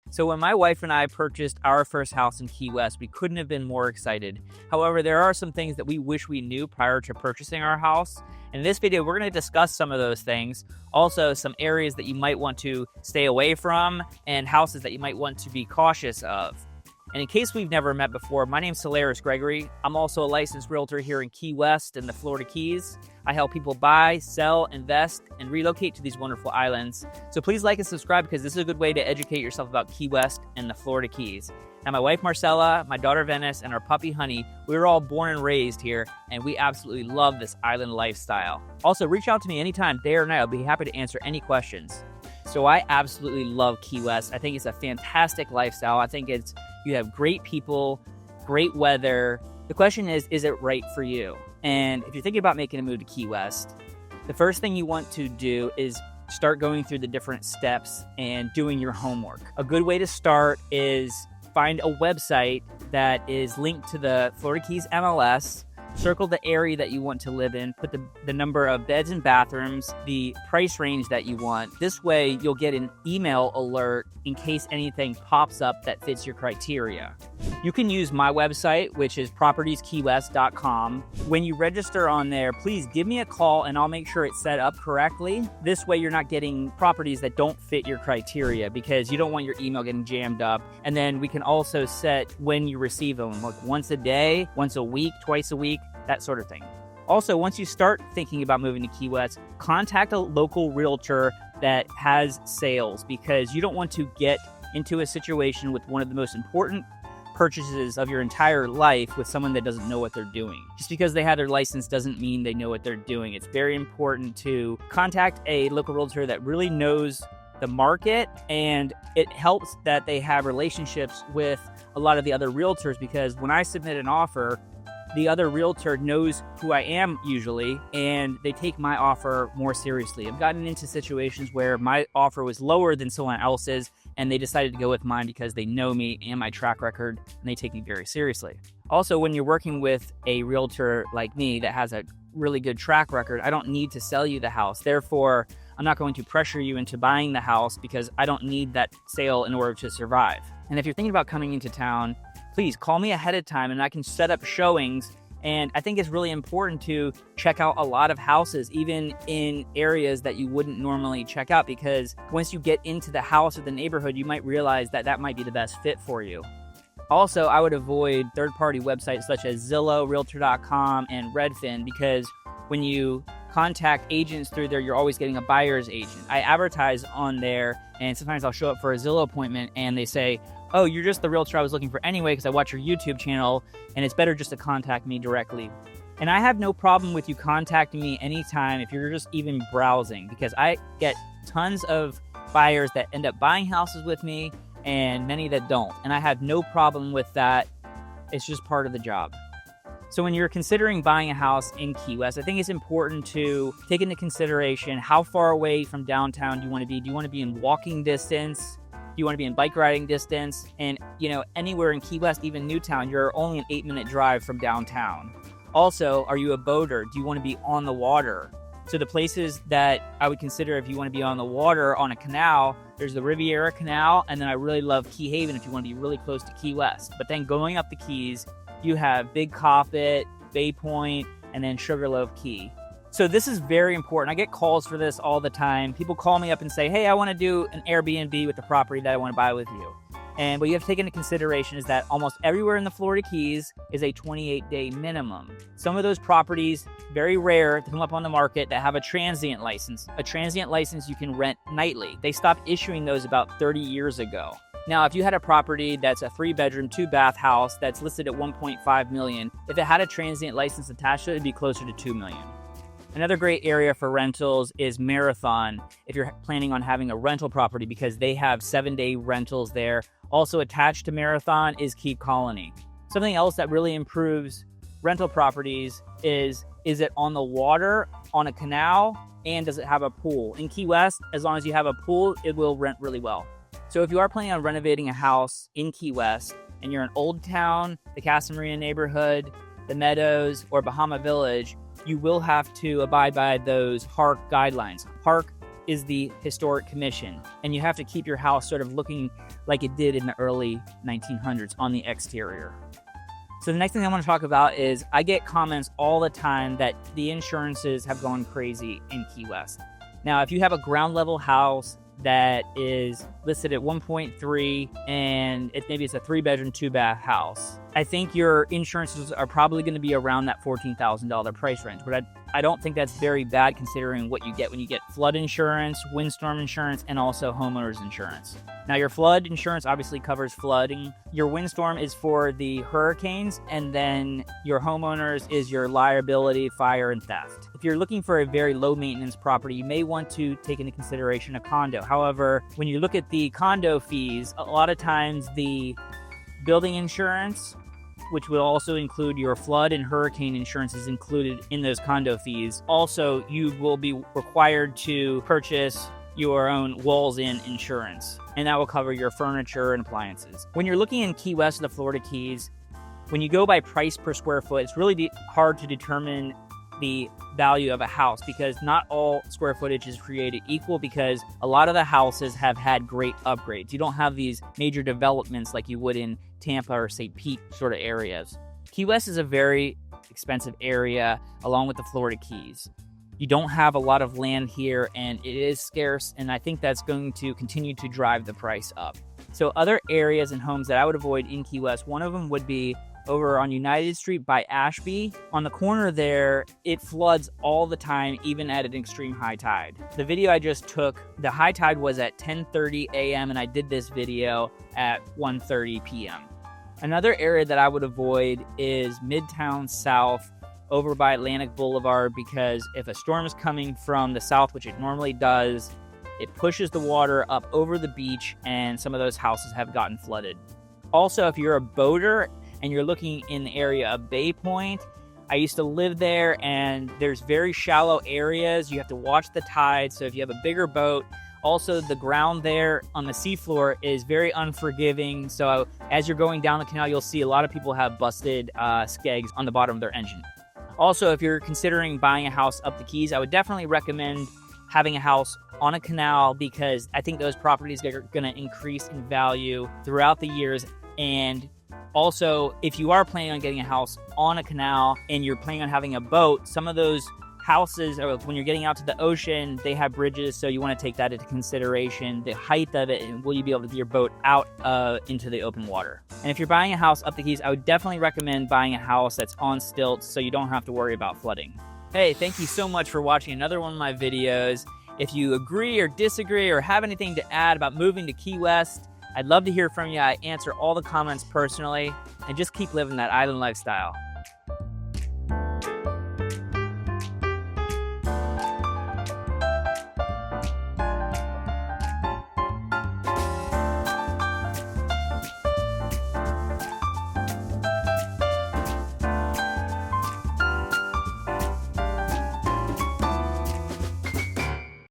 So when my wife and I purchased our first house in Key West, we couldn't have been more excited. However, there are some things that we wish we knew prior to purchasing our house. In this video, we're going to discuss some of those things. Also, some areas that you might want to stay away from and houses that you might want to be cautious of. And in case we've never met before, my name's Solaris Gregory. I'm also a licensed realtor here in Key West and the Florida Keys. I help people buy, sell, invest, and relocate to these wonderful islands. So please like and subscribe because this is a good way to educate yourself about Key West and the Florida Keys. Now, my wife Marcella, my daughter Venice, and our puppy Honey, we were all born and raised here, and we absolutely love this island lifestyle. Also, reach out to me anytime, day or night. I'll be happy to answer any questions. So I absolutely love Key West. I think it's a fantastic lifestyle. I think you have great people, great weather. The question is it right for you? And if you're thinking about making a move to Key West, the first thing you want to do is start going through the different steps and doing your homework. A good way to start is find a website that is linked to the Florida Keys MLS. Circle the area that you want to live in, put the number of beds and bathrooms, the price range that you want. This way, you'll get an email alert in case anything pops up that fits your criteria. You can use my website, which is propertieskeywest.com. When you register on there, please give me a call and I'll make sure it's set up correctly. This way, you're not getting properties that don't fit your criteria because you don't want your email getting jammed up. And then we can also set when you receive them, like once a day, once a week, twice a week, that sort of thing. Also, once you start thinking about moving to Key West, contact a local realtor that has sales because you don't want to get into a situation with one of the most important purchases of your entire life with someone that doesn't know what they're doing. Just because they have their license doesn't mean they know what they're doing. It's very important to contact a local realtor that really knows the market, and it helps that they have relationships with a lot of the other realtors because when I submit an offer, the other realtor knows who I am usually, and they take my offer more seriously. I've gotten into situations where my offer was lower than someone else's, and they decided to go with mine because they know me and my track record, and they take me very seriously. Also, when you're working with a realtor like me that has a really good track record, I don't need to sell you the house. Therefore, I'm not going to pressure you into buying the house because I don't need that sale in order to survive. And if you're thinking about coming into town, please call me ahead of time and I can set up showings. And I think it's really important to check out a lot of houses, even in areas that you wouldn't normally check out, because once you get into the house or the neighborhood, you might realize that that might be the best fit for you. Also, I would avoid third-party websites such as Zillow, Realtor.com, and Redfin, because when you contact agents through there, you're always getting a buyer's agent. I advertise on there, and sometimes I'll show up for a Zillow appointment, and they say, oh, you're just the realtor I was looking for anyway because I watch your YouTube channel, and it's better just to contact me directly. And I have no problem with you contacting me anytime if you're just even browsing, because I get tons of buyers that end up buying houses with me and many that don't. And I have no problem with that. It's just part of the job. So when you're considering buying a house in Key West, I think it's important to take into consideration how far away from downtown do you want to be? Do you want to be in walking distance? Do you want to be in bike riding distance? And, anywhere in Key West, even Newtown, you're only an 8-minute drive from downtown. Also, are you a boater? Do you want to be on the water? So the places that I would consider if you want to be on the water on a canal, there's the Riviera Canal, and then I really love Key Haven if you want to be really close to Key West. But then going up the Keys, you have Big Coppet, Bay Point, and then Sugarloaf Key. So this is very important. I get calls for this all the time. People call me up and say, hey, I want to do an Airbnb with the property that I want to buy with you. And what you have to take into consideration is that almost everywhere in the Florida Keys is a 28-day minimum. Some of those properties, very rare to come up on the market, that have a transient license. A transient license you can rent nightly. They stopped issuing those about 30 years ago. Now, if you had a property that's a 3-bedroom, 2-bath house that's listed at $1.5 million, if it had a transient license attached to it, it'd be closer to $2 million. Another great area for rentals is Marathon if you're planning on having a rental property because they have 7-day rentals there. Also attached to Marathon is Cape Colony. Something else that really improves rental properties is it on the water, on a canal, and does it have a pool? In Key West, as long as you have a pool, it will rent really well. So if you are planning on renovating a house in Key West and you're in Old Town, the Casa Marina neighborhood, the Meadows, or Bahama Village, you will have to abide by those HARC guidelines. HARC is the historic commission, and you have to keep your house sort of looking like it did in the early 1900s on the exterior. So the next thing I want to talk about is I get comments all the time that the insurances have gone crazy in Key West. Now, if you have a ground level house that is listed at 1.3 and maybe it's a 3-bedroom, 2-bath house, I think your insurances are probably going to be around that $14,000 price range. But I don't think that's very bad considering what you get when you get flood insurance, windstorm insurance, and also homeowners insurance. Now, your flood insurance obviously covers flooding. Your windstorm is for the hurricanes, and then your homeowners is your liability, fire, and theft. If you're looking for a very low maintenance property, you may want to take into consideration a condo. However, when you look at the condo fees, a lot of times the building insurance, which will also include your flood and hurricane insurance, is included in those condo fees. Also, you will be required to purchase your own walls-in insurance, and that will cover your furniture and appliances. When you're looking in Key West of the Florida Keys, when you go by price per square foot, it's really hard to determine the value of a house because not all square footage is created equal, because a lot of the houses have had great upgrades. You don't have these major developments like you would in Tampa or St. Pete sort of areas. Key West is a very expensive area along with the Florida Keys. You don't have a lot of land here and it is scarce, and I think that's going to continue to drive the price up. So other areas and homes that I would avoid in Key West, one of them would be over on United Street by Ashby. On the corner there, it floods all the time, even at an extreme high tide. The video I just took, the high tide was at 10:30 a.m. and I did this video at 1:30 p.m. Another area that I would avoid is Midtown South over by Atlantic Boulevard, because if a storm is coming from the south, which it normally does, it pushes the water up over the beach and some of those houses have gotten flooded. Also, if you're a boater and you're looking in the area of Bay Point, I used to live there and there's very shallow areas. You have to watch the tide. So if you have a bigger boat, also the ground there on the seafloor is very unforgiving. So as you're going down the canal, you'll see a lot of people have busted skegs on the bottom of their engine. Also, if you're considering buying a house up the Keys, I would definitely recommend having a house on a canal, because I think those properties are going to increase in value throughout the years. And also, if you are planning on getting a house on a canal and you're planning on having a boat, some of those houses, or when you're getting out to the ocean, they have bridges, so you want to take that into consideration, the height of it, and will you be able to get your boat out into the open water. And if you're buying a house up the Keys, I would definitely recommend buying a house that's on stilts so you don't have to worry about flooding. Hey, thank you so much for watching another one of my videos. If you agree or disagree or have anything to add about moving to Key West, I'd love to hear from you. I answer all the comments personally, and just keep living that island lifestyle.